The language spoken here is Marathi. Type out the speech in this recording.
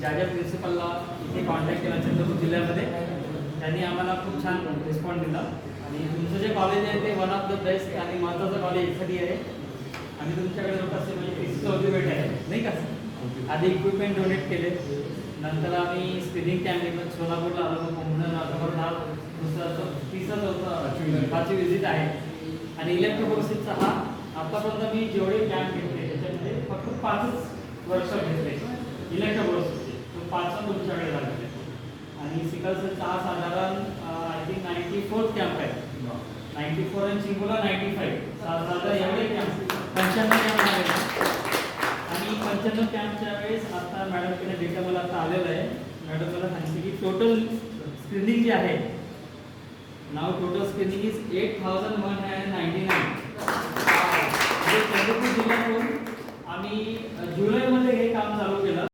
ज्या प्रिन्सिपलला इथे कॉन्टॅक्ट केला चंद्रपूर जिल्ह्यामध्ये, त्यांनी आम्हाला खूप छान रिस्पॉन्स दिला. आणि तुमचं जे कॉलेज आहे ते वन ऑफ द बेस्ट आणि महत्त्वाचं कॉलेज यासाठी आहे. आणि तुमच्याकडे लोकांचे म्हणजे पीसीचं ऑर्ग्युमेंट आहे नाही का. आधी इक्विपमेंट डोनेट केले, नंतर आम्ही स्क्रीनिंग कॅम्प घेतलं. सोलापूरला आलो, मुंबईला आलो, पाचवी विजिट आहे. आणि इलेक्ट्रोकोर्सेसचा हा आतापर्यंत मी जेवढे कॅम्प घेतले त्याच्यामध्ये फक्त 5च वर्कशॉप घेतले इलेक्ट्रोकोर्सेसचे, तो 5चा तुमच्याकडे झालेले. आणि सिकलसेलचा हा साधारण आय थिंक 94th कॅम्प आहे. 94 आणि चिंबूला 95, साधारण एवढे कॅम्प 95 कॅम्प आहे. आणि 95 कॅम्पच्या वेळेस आता मॅडमकडे डेटा मला आता आलेला आहे. मॅडम मला सांगते की टोटल स्क्रीनिंग जे आहे, नाव टोटल स्क्रीनिंग इज 8199. चंद्रपूर जिल्ह्यातून आम्ही जुलैमध्ये हे काम चालू